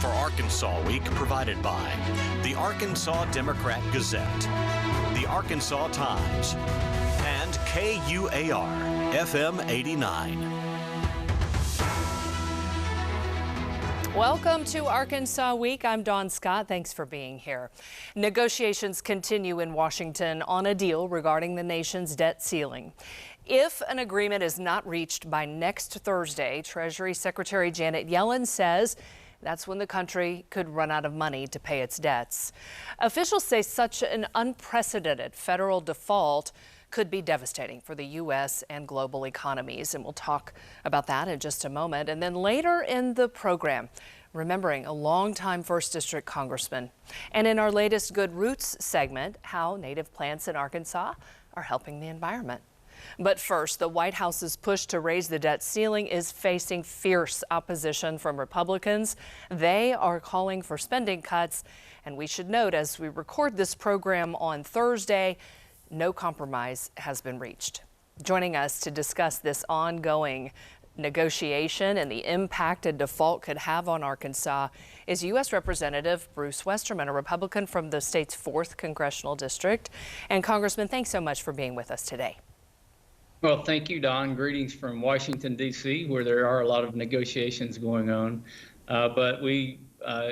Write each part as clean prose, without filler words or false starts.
for Arkansas Week provided by the Arkansas Democrat-Gazette, the Arkansas Times, and KUAR FM 89. Welcome to Arkansas Week. I'm Dawn Scott. Thanks for being here. Negotiations continue in Washington on a deal regarding the nation's debt ceiling. If an agreement is not reached by next Thursday, Treasury Secretary Janet Yellen says that's when the country could run out of money to pay its debts. Officials say such an unprecedented federal default could be devastating for the U.S. and global economies, and we'll talk about that in just a moment. And then later in the program, remembering a longtime 1st District Congressman. And in our latest Good Roots segment, how native plants in Arkansas are helping the environment. But first, the White House's push to raise the debt ceiling is facing fierce opposition from Republicans. They are calling for spending cuts. And we should note, as we record this program on Thursday, no compromise has been reached. Joining us to discuss this ongoing negotiation and the impact a default could have on Arkansas is U.S. Representative Bruce Westerman, a Republican from the state's 4th Congressional District. And Congressman, thanks so much for being with us today. Well, thank you, Don. Greetings from Washington, D.C., where there are a lot of negotiations going on. But we,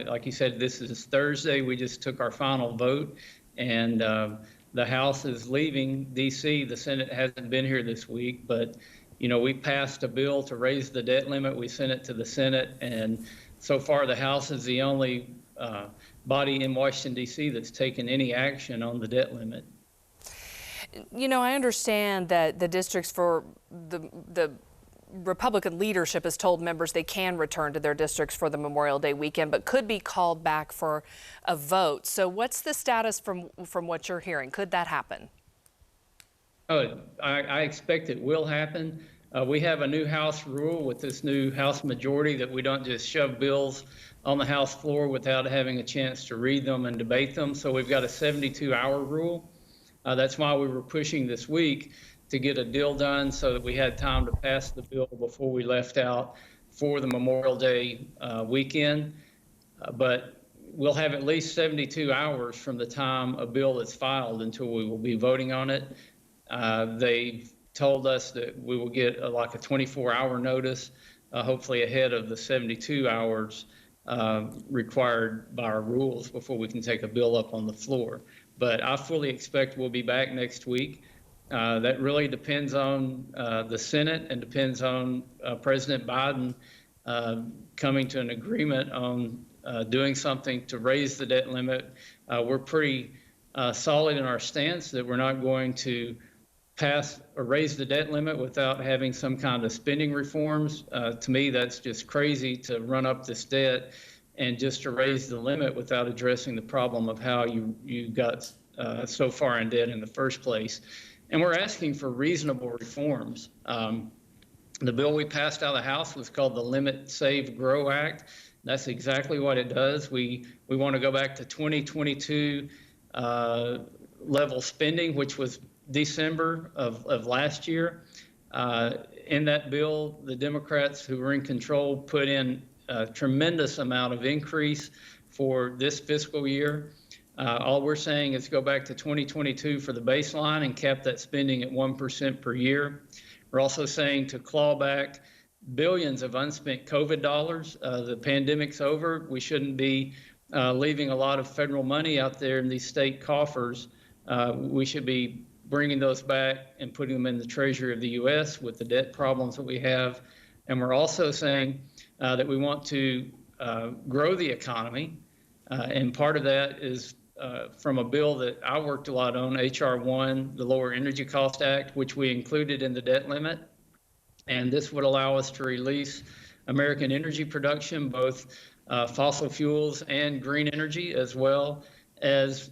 like you said, this is Thursday. We just took our final vote, and the House is leaving D.C. The Senate hasn't been here this week, but, you know, we passed a bill to raise the debt limit. We sent it to the Senate, and so far the House is the only body in Washington, D.C. that's taken any action on the debt limit. You know, I understand that the districts for the Republican leadership has told members they can return to their districts for the Memorial Day weekend, but could be called back for a vote. So what's the status from what you're hearing? Could that happen? Oh, I expect it will happen. We have a new House rule with this new House majority that we don't just shove bills on the House floor without having a chance to read them and debate them. So we've got a 72-hour rule. That's why we were pushing this week to get a deal done so that we had time to pass the bill before we left out for the Memorial Day weekend. But we'll have at least 72 hours from the time a bill is filed until we will be voting on it. They told us that we will get like a 24-hour notice, hopefully ahead of the 72 hours required by our rules before we can take a bill up on the floor. But I fully expect we'll be back next week. That really depends on the Senate and depends on President Biden coming to an agreement on doing something to raise the debt limit. We're pretty solid in our stance that we're not going to pass or raise the debt limit without having some kind of spending reforms. To me, that's just crazy to run up this debt and just to raise the limit without addressing the problem of how you got so far in debt in the first place. And we're asking for reasonable reforms. The bill we passed out of the House was called the Limit, Save, Grow Act. That's exactly what it does. We want to go back to 2022 level spending, which was December of last year. In that bill, the Democrats who were in control put in a tremendous amount of increase for this fiscal year. All we're saying is go back to 2022 for the baseline and cap that spending at 1% per year. We're also saying to claw back billions of unspent COVID dollars. The pandemic's over. We shouldn't be leaving a lot of federal money out there in these state coffers. We should be bringing those back and putting them in the Treasury of the U.S. with the debt problems that we have. And we're also saying that we want to grow the economy. And part of that is from a bill that I worked a lot on, H.R. 1, the Lower Energy Cost Act, which we included in the debt limit. And this would allow us to release American energy production, both fossil fuels and green energy, as well as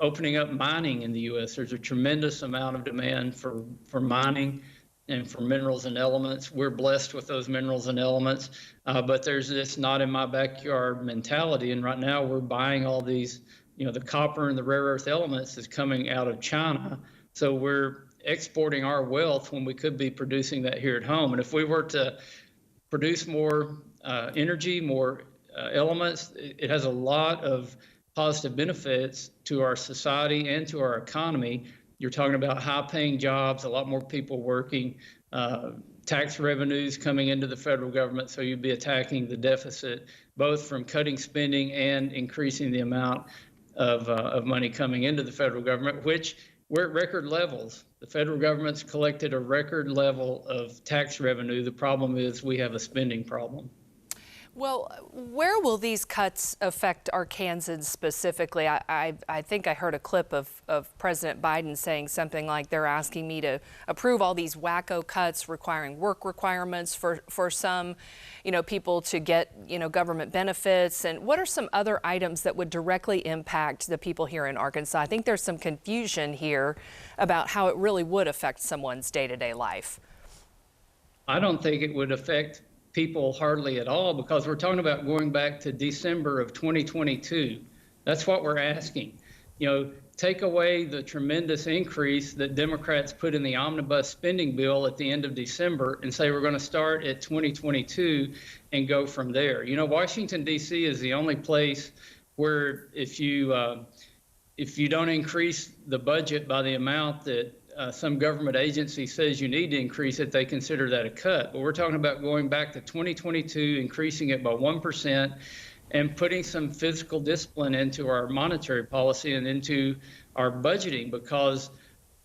opening up mining in the U.S. There's a tremendous amount of demand for mining and for minerals and elements. We're blessed with those minerals and elements, but there's this not in my backyard mentality. And right now we're buying all these, the copper and the rare earth elements is coming out of China. So we're exporting our wealth when we could be producing that here at home. And if we were to produce more energy, more elements. It has a lot of positive benefits to our society and to our economy. You're talking about high-paying jobs, a lot more people working, tax revenues coming into the federal government, so you'd be attacking the deficit, both from cutting spending and increasing the amount of money coming into the federal government, which we're at record levels. The federal government's collected a record level of tax revenue. The problem is we have a spending problem. Well, where will these cuts affect Arkansans specifically? I think I heard a clip of President Biden saying something like they're asking me to approve all these wacko cuts requiring work requirements for some, people to get, government benefits. And what are some other items that would directly impact the people here in Arkansas? I think there's some confusion here about how it really would affect someone's day-to-day life. I don't think it would affect people hardly at all, because we're talking about going back to December of 2022. That's what we're asking. Take away the tremendous increase that Democrats put in the omnibus spending bill at the end of December and say we're going to start at 2022 and go from there. Washington, D.C. is the only place where if you don't increase the budget by the amount that some government agency says you need to increase it, they consider that a cut. But we're talking about going back to 2022, increasing it by 1%, and putting some fiscal discipline into our monetary policy and into our budgeting, because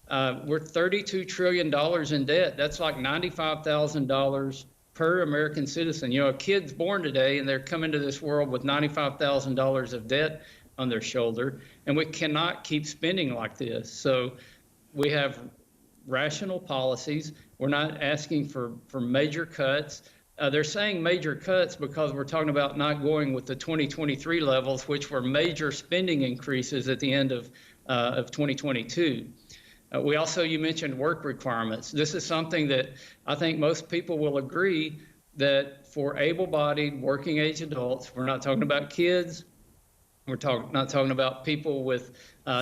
we're $32 trillion in debt. That's like $95,000 per American citizen. A kid's born today and they're coming to this world with $95,000 of debt on their shoulder, and we cannot keep spending like this. So we have rational policies. We're not asking for major cuts. They're saying major cuts because we're talking about not going with the 2023 levels, which were major spending increases at the end of 2022. You mentioned work requirements. This is something that I think most people will agree that for able-bodied working age adults, we're not talking about kids, we're not talking about people with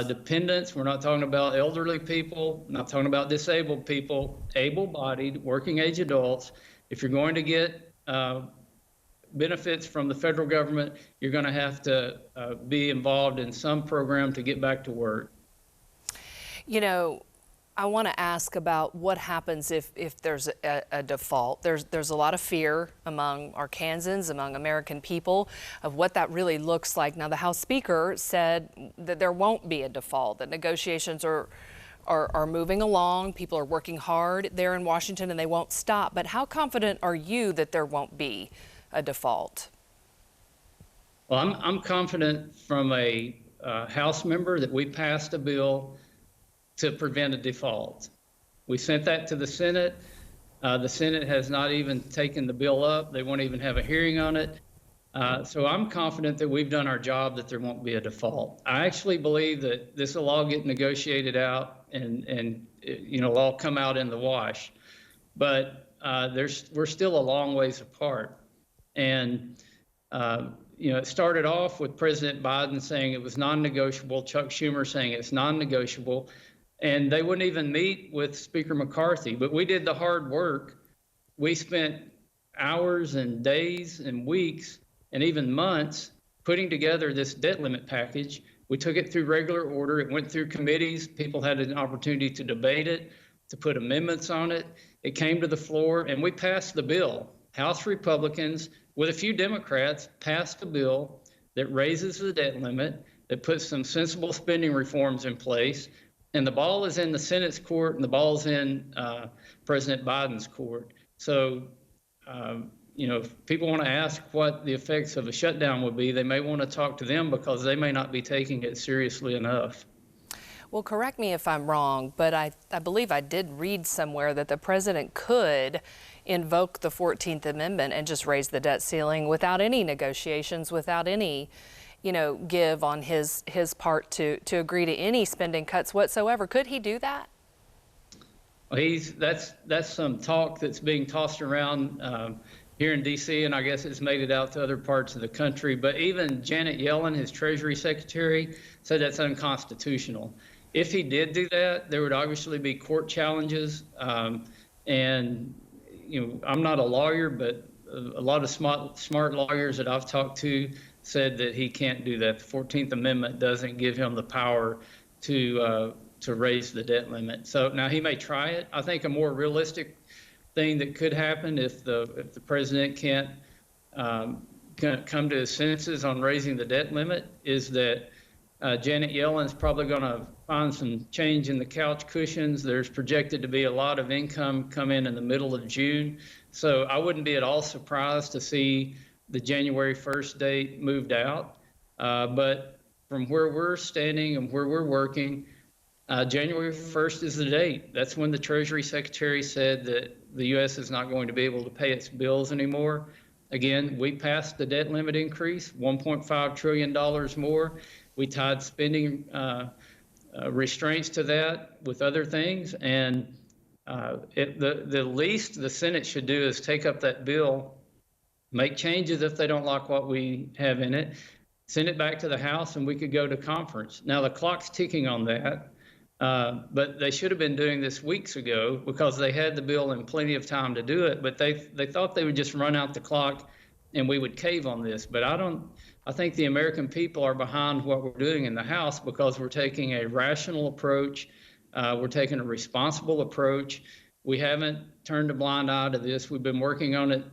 dependents. We're not talking about elderly people, not talking about disabled people, able-bodied, working-age adults. If you're going to get benefits from the federal government, you're going to have to be involved in some program to get back to work. I want to ask about what happens if there's a default. There's a lot of fear among Arkansans, among American people, of what that really looks like. Now, the House Speaker said that there won't be a default, that negotiations are moving along, people are working hard there in Washington, and they won't stop. But how confident are you that there won't be a default? Well, I'm confident from a House member that we passed a bill to prevent a default. We sent that to the Senate. The Senate has not even taken the bill up. They won't even have a hearing on it. So I'm confident that we've done our job, that there won't be a default. I actually believe that this will all get negotiated out and it'll all come out in the wash. But we're still a long ways apart. And it started off with President Biden saying it was non-negotiable, Chuck Schumer saying it's non-negotiable, and they wouldn't even meet with Speaker McCarthy. But we did the hard work. We spent hours and days and weeks and even months putting together this debt limit package. We took it through regular order. It went through committees. People had an opportunity to debate it, to put amendments on it. It came to the floor, and we passed the bill. House Republicans, with a few Democrats, passed a bill that raises the debt limit, that puts some sensible spending reforms in place. And the ball is in the Senate's court, and the ball's in President Biden's court. So, if people want to ask what the effects of a shutdown would be, they may want to talk to them, because they may not be taking it seriously enough. Well, correct me if I'm wrong, but I believe I did read somewhere that the president could invoke the 14th Amendment and just raise the debt ceiling without any negotiations, without any give on his part to agree to any spending cuts whatsoever. Could he do that? Well, that's some talk that's being tossed around here in D.C., and I guess it's made it out to other parts of the country. But even Janet Yellen, his Treasury Secretary, said that's unconstitutional. If he did do that, there would obviously be court challenges. And I'm not a lawyer, but a lot of smart lawyers that I've talked to said that he can't do that. The 14th Amendment doesn't give him the power to raise the debt limit. So now he may try it. I think a more realistic thing that could happen if the president can't come to his senses on raising the debt limit is that Janet Yellen's probably going to find some change in the couch cushions. There's projected to be a lot of income come in the middle of June. So I wouldn't be at all surprised to see the January 1st date moved out. But from where we're standing and where we're working, January 1st is the date. That's when the Treasury Secretary said that the U.S. is not going to be able to pay its bills anymore. Again, we passed the debt limit increase, $1.5 trillion more. We tied spending restraints to that with other things. And the least the Senate should do is take up that bill, make changes if they don't like what we have in it, send it back to the House, and we could go to conference. Now, the clock's ticking on that. But they should have been doing this weeks ago because they had the bill and plenty of time to do it. But they thought they would just run out the clock and we would cave on this. But I think the American people are behind what we're doing in the House because we're taking a rational approach. We're taking a responsible approach. We haven't turned a blind eye to this. We've been working on it.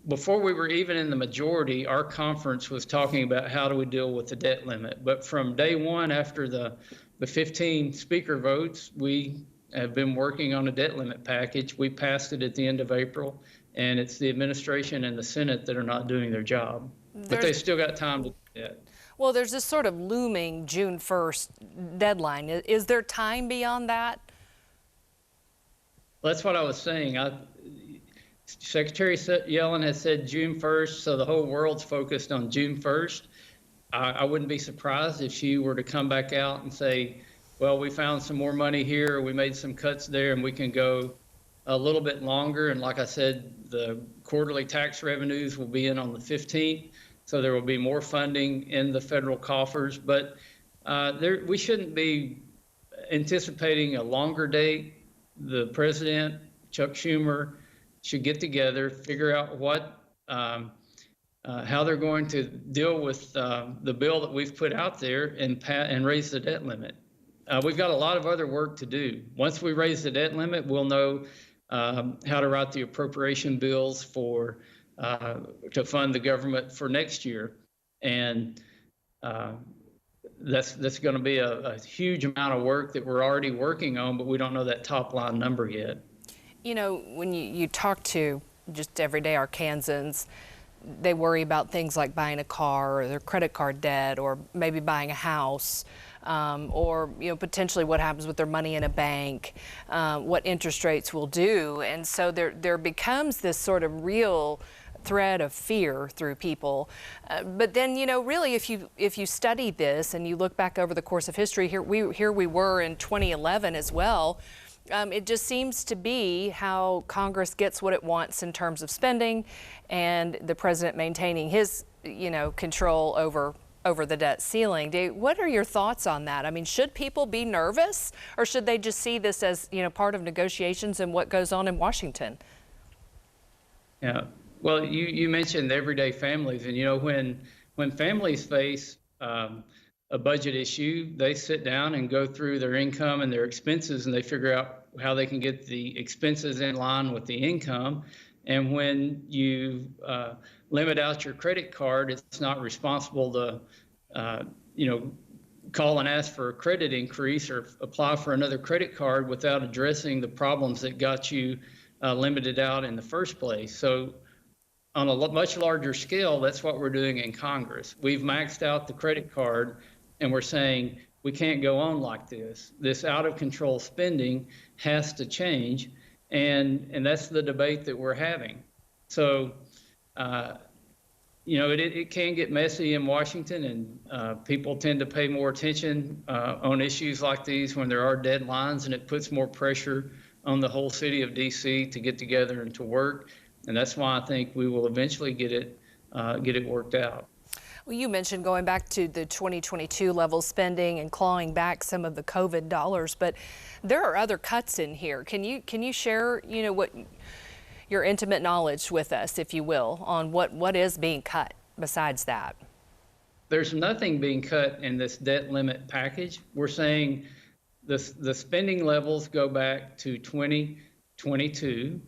Before we were even in the majority, our conference was talking about how do we deal with the debt limit. But from day one, after the 15 speaker votes, we have been working on a debt limit package. We passed it at the end of April, and it's the administration and the Senate that are not doing their job. But they still got time to do that. Well, there's this sort of looming June 1st deadline. Is there time beyond that? That's what I was saying. Secretary Yellen has said June 1st, so the whole world's focused on June 1st. I wouldn't be surprised if she were to come back out and say, well, we found some more money here, we made some cuts there, and we can go a little bit longer. And like I said, the quarterly tax revenues will be in on the 15th, so there will be more funding in the federal coffers. But we shouldn't be anticipating a longer date. The president, Chuck Schumer, should get together, figure out what how they're going to deal with the bill that we've put out there and raise the debt limit. We've got a lot of other work to do. Once we raise the debt limit, we'll know how to write the appropriation bills for to fund the government for next year, and that's going to be a huge amount of work that we're already working on, but we don't know that top line number yet. You know, when you talk to just everyday Arkansans, they worry about things like buying a car or their credit card debt or maybe buying a house or potentially what happens with their money in a bank, what interest rates will do. And so there becomes this sort of real thread of fear through people. But then, really, if you study this and you look back over the course of history, here we were in 2011 as well. It just seems to be how Congress gets what it wants in terms of spending, and the president maintaining his, control over the debt ceiling. What are your thoughts on that? I mean, should people be nervous, or should they just see this as, part of negotiations and what goes on in Washington? Yeah. Well, you mentioned everyday families, and when families face a budget issue, they sit down and go through their income and their expenses, and they figure out how they can get the expenses in line with the income. And when you limit out your credit card, it's not responsible to, call and ask for a credit increase or apply for another credit card without addressing the problems that got you limited out in the first place. So on a much larger scale, that's what we're doing in Congress. We've maxed out the credit card, and we're saying we can't go on like this. This out of control spending has to change, and that's the debate that we're having. So, it can get messy in Washington, and people tend to pay more attention on issues like these when there are deadlines, and it puts more pressure on the whole city of D.C. to get together and to work. And that's why I think we will eventually get it worked out. Well, you mentioned going back to the 2022 level spending and clawing back some of the COVID dollars, but there are other cuts in here. Can you share, what your intimate knowledge with us, if you will, on what is being cut besides that. There's nothing being cut in this debt limit package. We're saying the spending levels go back to 2022,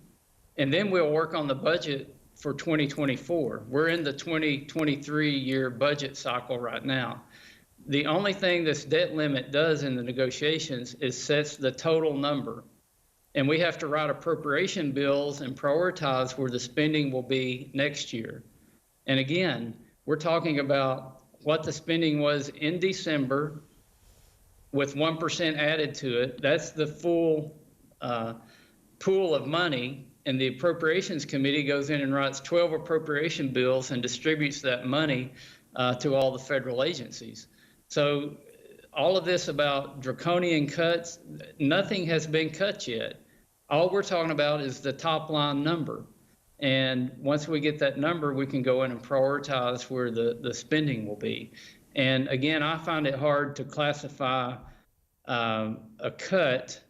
and then we'll work on the budget for 2024. We're in the 2023 year budget cycle right now. The only thing this debt limit does in the negotiations is sets the total number. And we have to write appropriation bills and prioritize where the spending will be next year. And again, we're talking about what the spending was in December with 1% added to it. That's the full pool of money. And the Appropriations Committee goes in and writes 12 appropriation bills and distributes that money to all the federal agencies. So all of this about draconian cuts, nothing has been cut yet. All we're talking about is the top line number. And once we get that number, we can go in and prioritize where the spending will be. And again, I find it hard to classify a cut,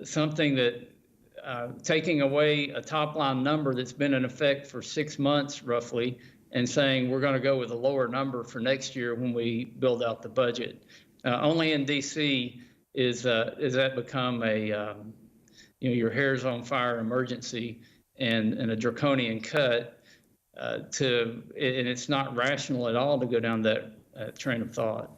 something that taking away a top line number that's been in effect for 6 months roughly, and saying we're going to go with a lower number for next year when we build out the budget. Only in DC is that become a your hair's on fire emergency and a draconian cut and it's not rational at all to go down that train of thought.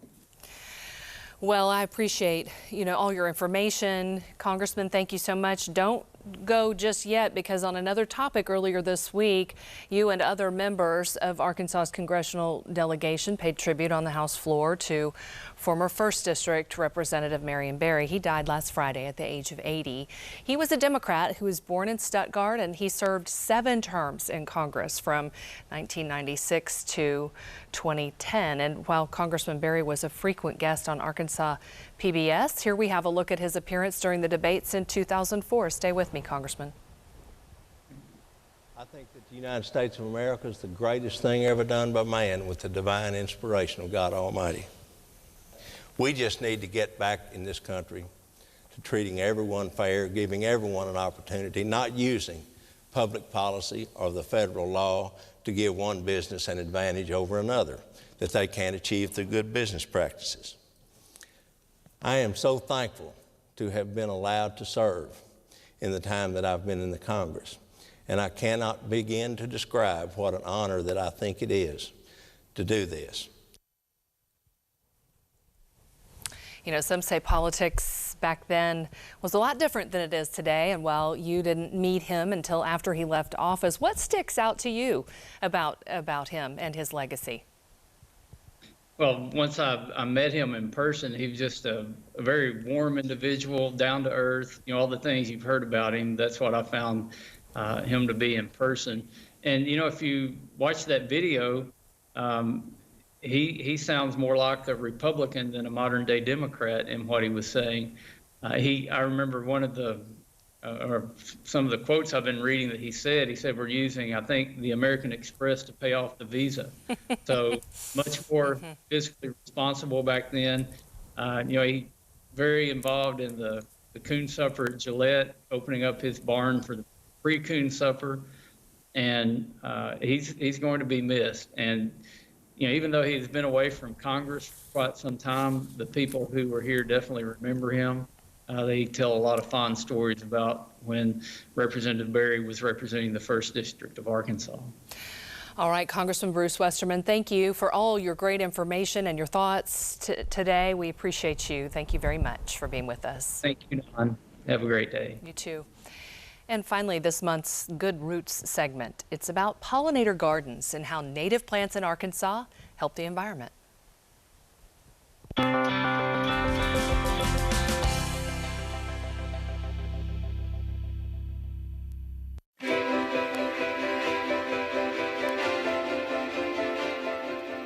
Well, I appreciate, all your information. Congressman, thank you so much. Don't go just yet, because on another topic earlier this week, you and other members of Arkansas's congressional delegation paid tribute on the House floor to former 1st District Representative Marion Berry. He died last Friday at the age of 80. He was a Democrat who was born in Stuttgart, and he served 7 terms in Congress from 1996 to 2010. And while Congressman Berry was a frequent guest on Arkansas PBS, here we have a look at his appearance during the debates in 2004. Stay with me, Congressman. I think that the United States of America is the greatest thing ever done by man with the divine inspiration of God Almighty. We just need to get back in this country to treating everyone fair, giving everyone an opportunity, not using public policy or the federal law to give one business an advantage over another that they can't achieve through good business practices. I am so thankful to have been allowed to serve in the time that I've been in the Congress, and I cannot begin to describe what an honor that I think it is to do this. Some say politics back then was a lot different than it is today, and while you didn't meet him until after he left office, what sticks out to you about him and his legacy? Well, once I met him in person, he was just a very warm individual, down to earth, all the things you've heard about him. That's what I found him to be in person. And, if you watch that video, he sounds more like a Republican than a modern day Democrat in what he was saying. I remember one of or some of the quotes I've been reading that he said we're using, I think, the American Express to pay off the Visa. So much more fiscally responsible back then. He very involved in the coon supper at Gillette, opening up his barn for the free coon supper. And he's going to be missed. And, even though he's been away from Congress for quite some time, the people who were here definitely remember him. They tell a lot of fond stories about when Representative Berry was representing the 1st District of Arkansas. All right, Congressman Bruce Westerman, thank you for all your great information and your thoughts today. We appreciate you. Thank you very much for being with us. Thank you, Don. Have a great day. You too. And finally, this month's Good Roots segment. It's about pollinator gardens and how native plants in Arkansas help the environment.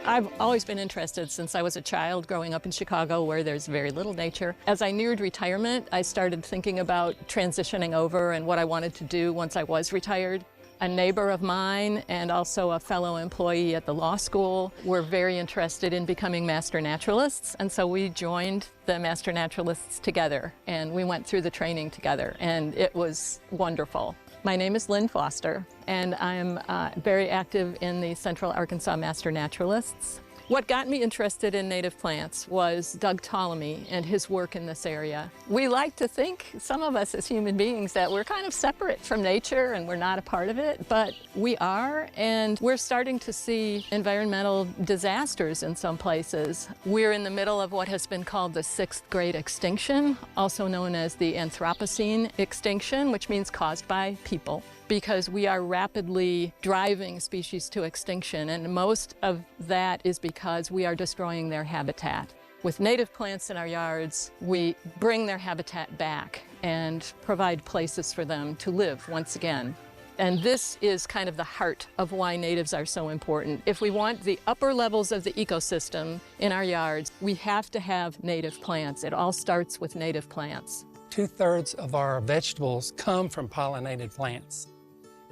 I've always been interested since I was a child growing up in Chicago, where there's very little nature. As I neared retirement, I started thinking about transitioning over and what I wanted to do once I was retired. A neighbor of mine and also a fellow employee at the law school were very interested in becoming master naturalists, and so we joined the master naturalists together and we went through the training together, and it was wonderful. My name is Lynn Foster, and I'm very active in the Central Arkansas Master Naturalists. What got me interested in native plants was Doug Ptolemy and his work in this area. We like to think, some of us as human beings, that we're kind of separate from nature and we're not a part of it, but we are, and we're starting to see environmental disasters in some places. We're in the middle of what has been called the 6th great extinction, also known as the Anthropocene extinction, which means caused by people, because we are rapidly driving species to extinction, and most of that is because we are destroying their habitat. With native plants in our yards, we bring their habitat back and provide places for them to live once again. And this is kind of the heart of why natives are so important. If we want the upper levels of the ecosystem in our yards, we have to have native plants. It all starts with native plants. 2/3 of our vegetables come from pollinated plants.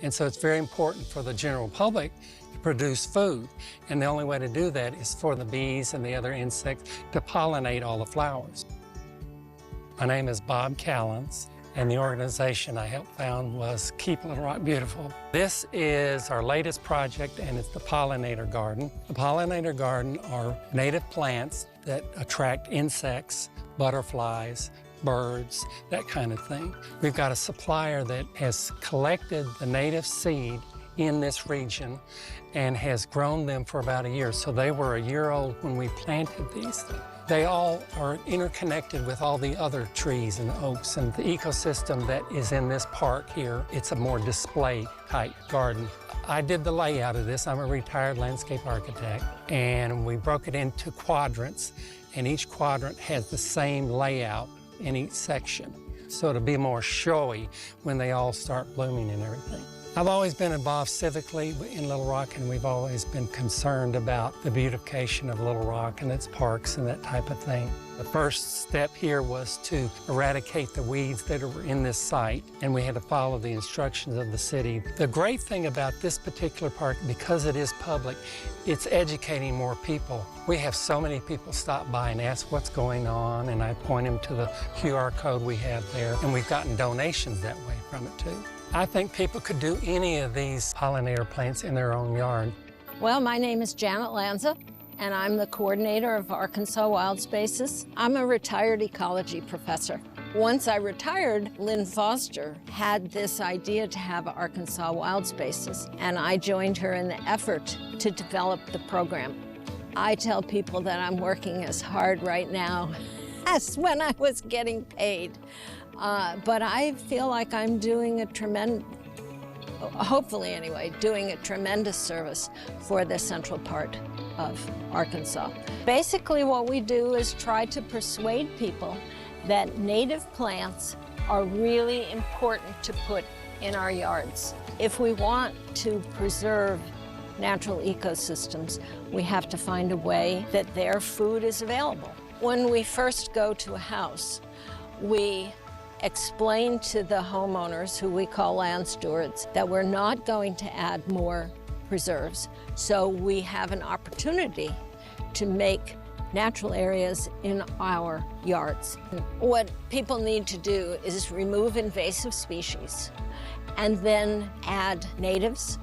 And so it's very important for the general public to produce food. And the only way to do that is for the bees and the other insects to pollinate all the flowers. My name is Bob Callens, and the organization I helped found was Keep Little Rock Beautiful. This is our latest project, and it's the pollinator garden. The pollinator garden are native plants that attract insects, butterflies, birds, that kind of thing. We've got a supplier that has collected the native seed in this region and has grown them for about a year. So they were a year old when we planted these. They all are interconnected with all the other trees and oaks, and the ecosystem that is in this park here, it's a more display type garden. I did the layout of this. I'm a retired landscape architect, and we broke it into quadrants, and each quadrant has the same layout in each section, so it'll be more showy when they all start blooming and everything. I've always been involved civically in Little Rock, and we've always been concerned about the beautification of Little Rock and its parks and that type of thing. The first step here was to eradicate the weeds that are in this site, and we had to follow the instructions of the city. The great thing about this particular park, because it is public, it's educating more people. We have so many people stop by and ask what's going on, and I point them to the QR code we have there, and we've gotten donations that way from it too. I think people could do any of these pollinator plants in their own yard. Well, my name is Janet Lanza, and I'm the coordinator of Arkansas Wild Spaces. I'm a retired ecology professor. Once I retired, Lynn Foster had this idea to have Arkansas Wild Spaces, and I joined her in the effort to develop the program. I tell people that I'm working as hard right now as when I was getting paid. But I feel like I'm doing hopefully anyway, doing a tremendous service for the central part of Arkansas. Basically what we do is try to persuade people that native plants are really important to put in our yards. If we want to preserve natural ecosystems, we have to find a way that their food is available. When we first go to a house, we explain to the homeowners, who we call land stewards, that we're not going to add more preserves. So we have an opportunity to make natural areas in our yards. What people need to do is remove invasive species and then add natives,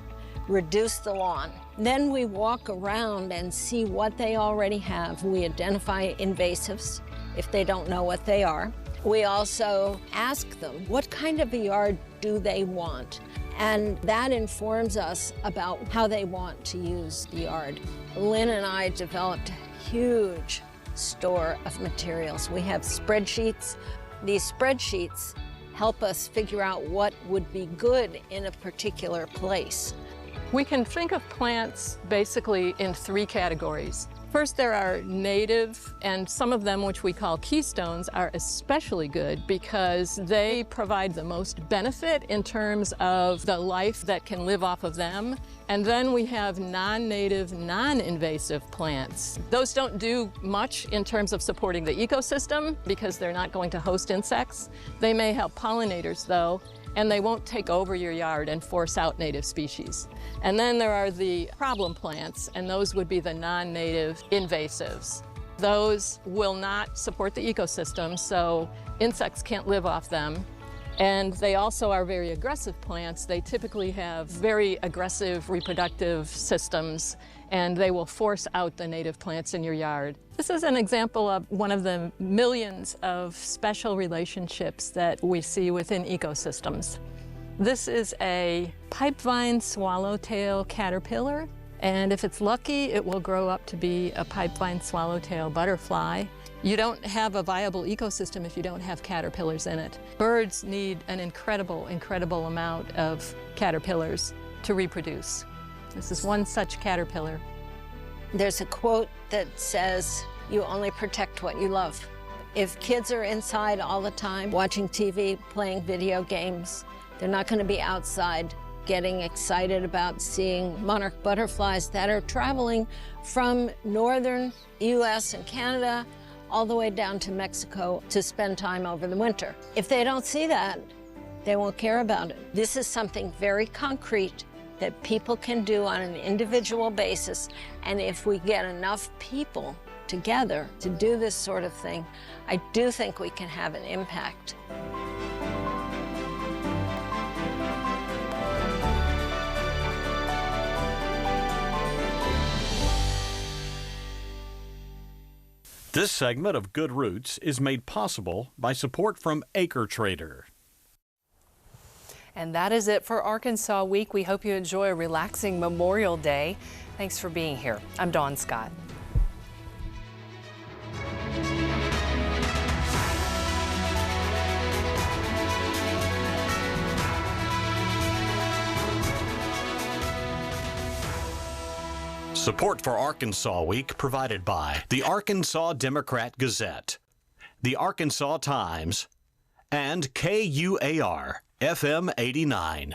reduce the lawn. Then we walk around and see what they already have. We identify invasives if they don't know what they are. We also ask them, what kind of a yard do they want? And that informs us about how they want to use the yard. Lynn and I developed a huge store of materials. We have spreadsheets. These spreadsheets help us figure out what would be good in a particular place. We can think of plants basically in 3 categories. First, there are native, and some of them, which we call keystones, are especially good because they provide the most benefit in terms of the life that can live off of them. And then we have non-native, non-invasive plants. Those don't do much in terms of supporting the ecosystem because they're not going to host insects. They may help pollinators though, and they won't take over your yard and force out native species. And then there are the problem plants, and those would be the non-native invasives. Those will not support the ecosystem, so insects can't live off them. And they also are very aggressive plants. They typically have very aggressive reproductive systems, and they will force out the native plants in your yard. This is an example of one of the millions of special relationships that we see within ecosystems. This is a pipevine swallowtail caterpillar, and if it's lucky, it will grow up to be a pipevine swallowtail butterfly. You don't have a viable ecosystem if you don't have caterpillars in it. Birds need an incredible amount of caterpillars to reproduce. This is one such caterpillar. There's a quote that says, "You only protect what you love." If kids are inside all the time, watching TV, playing video games, they're not going to be outside getting excited about seeing monarch butterflies that are traveling from northern US and Canada all the way down to Mexico to spend time over the winter. If they don't see that, they won't care about it. This is something very concrete that people can do on an individual basis, and if we get enough people together to do this sort of thing, I do think we can have an impact. This segment of Good Roots is made possible by support from Acre Trader. And that is it for Arkansas Week. We hope you enjoy a relaxing Memorial Day. Thanks for being here. I'm Dawn Scott. Support for Arkansas Week provided by the Arkansas Democrat Gazette, the Arkansas Times, and KUAR FM 89.